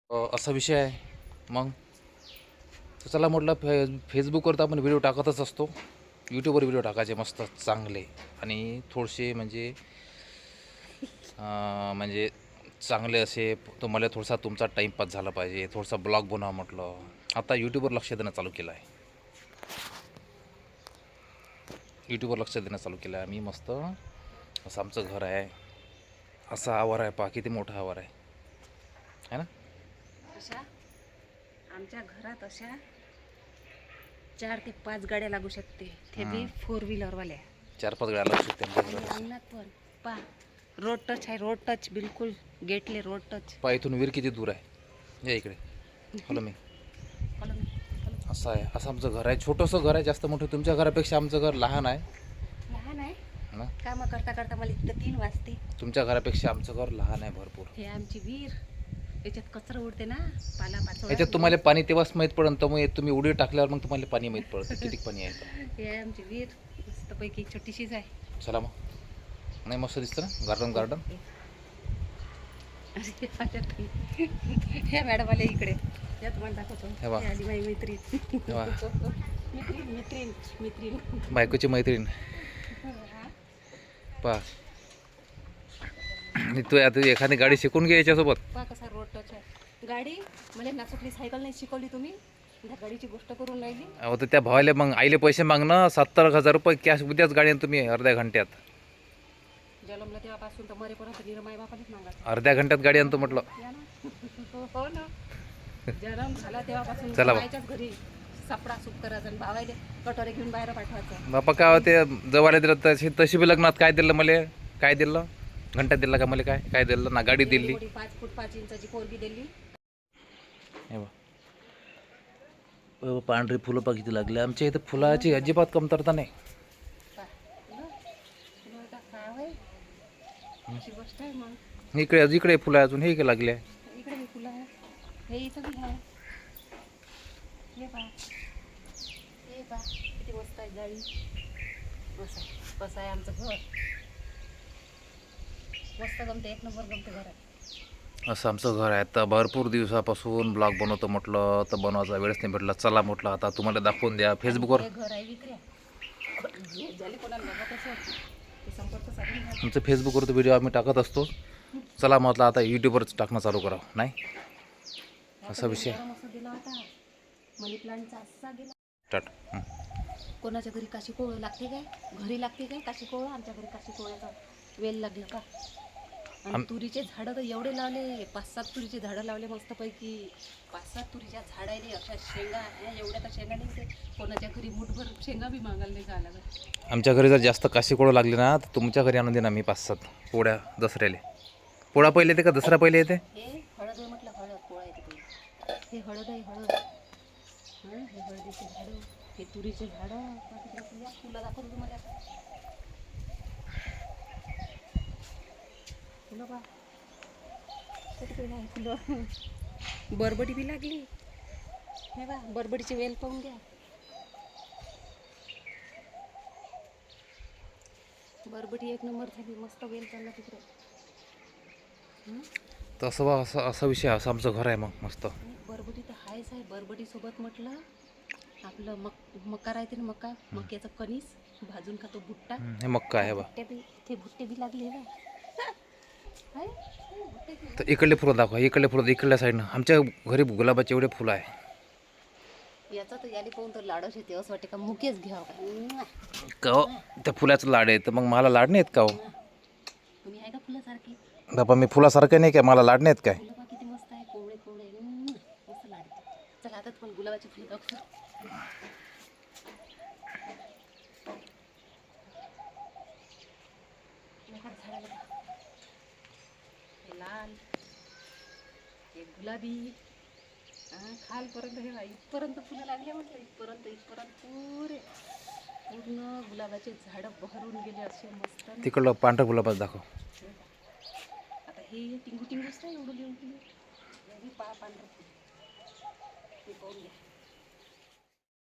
असा विषय आहे. मग तर चला म्हटलं फेसबुकवर तर आपण व्हिडिओ टाकतच असतो. यूट्यूबवर व्हिडिओ टाकायचे मस्त चांगले आणि थोडेसे म्हणजे चांगले असे तुम्हाला थोडासा तुमचा टाईमपास झाला पाहिजे. थोडासा ब्लॉग बनवा म्हटलं. आता यूट्यूबवर लक्ष देणं चालू केलं आहे. यूट्यूबवर लक्ष देणं चालू केलं आहे आम्ही. मस्त असं आमचं घर आहे. असा आवार आहे. पहा किती मोठा आवार आहे ना. अशा आमच्या घरात अशा 4 ते 5 गाड्या लागू शकते. ते बी 4 व्हीलरवाल्या. 4-5 गाड्या लागू शकते आमच्या घरात. अंगणात पण पा रोड टच आहे. रोड टच बिलकुल गेटले रोड टच. पहा इथून वीर किती दूर आहे. या इकडे. हॅलो मी असं आहे. असं आमचं घर आहे. छोटंसं घर आहे. जास्त मोठं तुमच्या घरापेक्षा आमचं घर लहान आहे. लहान आहे ना. काम करता करता मला इतकं 3 वाजते. तुमच्या घरापेक्षा आमचं घर लहान आहे भरपूर. हे आमची विहीर. याच्यात कचरा उडते ना. पाला पाचोळा. याच्यात तुम्हाला पाणी तेव्हाच माहीत पडन. तर मग तुम्ही उडी टाकल्यावर मग तुम्हाला पाणी माहीत पडतं किती पाणी आहे तर. हे आमची विहीर मस्तपैकी छोटीशीच आहे. चला मग. नाही मस्त दिसतं ना गार्डन. ह्या मॅडम आले इकडे. या तुम्हाला दाखवतो. हे वा. आली माझी मैत्रीण. हे वा. मैत्रीण बायकोची मैत्रीण. पहा तू आता एखादी गाडी शिकून घे याच्यासोबत. पहा कसा रोड टच आहे. गाडी मला नाचकली सायकल नाही शिकवली तुम्ही. त्या गाडीची गोष्ट करून राहिली. अहो तर त्या भावाला मग आईले पैसे मागणं 70,000 रुपये कॅश उद्याच गाडी आणून तुम्ही अर्ध्या घंट्यात. जन्मला तेव्हापासून तर मरेपर्यंत निरमाई बापानेच मागायचं. अर्ध्या घंट्यात गाडी आणतो म्हटलं. या ना. हो ना. जन्म झाला तेव्हापासून चला बा. बायच्याच घरी सापडा सुप करायचं आणि भावायले कटोरे घेऊन बाहेर पाठवायचं. बापा काय होते जवायला दिलं तशी बी लग्नात काय दिलं मला. काय दिलं घंटा दिला का मला. काय दिलं ना. गाडी दिली. 5 फूट 5 इंचाची पोरगी दिली. पांढरी फुलं पा किती लागले. आमच्या इथं फुलाची अजिबात कमतरता नाही. अशी गोष्ट आहे मग. इकडे फुलं आहे अजून. हे लागले. इकडे ही फुलं आहे. हे इथं बी आहे. हे पहा. हे पहा किती मस्त आहे गाडी. कसं आहे आमचं घर. मस्त गमते. 1 नंबर गमते घरात. असं आमचं घर आहे. तर भरपूर दिवसापासून ब्लॉग बनवतो म्हटलं तर बनवायचा वेळच नाही भेटला. चला म्हटलं आता तुम्हाला दाखवून द्या फेसबुकवर. हे घर आहे विक्री. ज्याला कोणाला बघत असेल ते संपर्क साधून घ्या. आमचं फेसबुकवर तर व्हिडिओ आम्ही टाकत असतो. चला म्हटलं आता यूट्यूबवरच टाकणं चालू करावं. नाही असा विषय. मस्त दिला होता. मनी प्लांटचा असा गेला. स्टार्ट. कोणाच्या घरी काशी कोळ लागते काय. घरी लागते काय काशी कोळ. आमच्या घरी काशी कोळाचा वेल लागलं का. आणि तुरीचे झाडं तर एवढे लावले. 5-7 तुरीचे झाडं लावले मस्तपैकी. 5-7 तुरीच्या झाडाने अशा शेंगा एवढ्या तर शेंगा नाही. कोणाच्या घरी मुठभर शेंगा बी मागायला नाही जायला लागत. आमच्या घरी जर जास्त काशी कोळं लागली ना तर तुमच्या घरी आणून देणार मी 5-7 पोळ्या दसऱ्याले. पोळा पहिले येते का दसरा पहिले येते. हे हळद आहे म्हटलं. हळद पोळा येते पहिले. हे हळद आहे हळद. हे हळदीचे झाडं. हे तुरीचे झाडं. फुलं दाखवतो तुम्हाला आता. फुलं बा फुलं. बरबटी बी लागली. हे बा बरबटीची वेल पाहून घ्या. बरबटी 1 नंबर झाली. मस्त वेल चालला तिकडे. तसं बा असा विषय. असं आमचं घर आहे मग मस्त. बरबटी तर हायच आहे. बरबटी सोबत म्हटलं आपलं मका राहते ना. मक्याचं कणीस भाजून खातो. भुट्टा. हे मक्का आहे बा. ते भुट्टे बी लागले बा. तर इकडले फुलं दाखवा. इकडले फुलं इकडल्या साईडनं. आमच्या घरी गुलाबाचे एवढे फुलं आहे. याचा तर याली पाहून तर लाडच येते. असं वाटते का मुकेच घ्यावं का हो त्या फुलाचं लाड आहे तर मग मला लाड नाही आहेत का हो. तुम्ही आहे का फुलासारखी. बाबा मी फुलासारखे नाही काय. मला लाड नाही आहेत काय. फुलं बा किती मस्त आहे. कोवळे मस्त लाड येते. चला आता तुम्हाला गुलाबाची फुलं दाखवतो. हे लाल. हे गुलाबी. खालपर्यंत हे बा इथपर्यंत फुलं लागले म्हटलं. इथपर्यंत पूर्ण गुलाबाचे झाडं बहरून गेले असे मस्त. तिकडलं पांढरं गुलाबाच दाखव. आता हे टिंगूच नाही एवढं लिहून. हे पांढरं फुल. हे पाहून घ्या.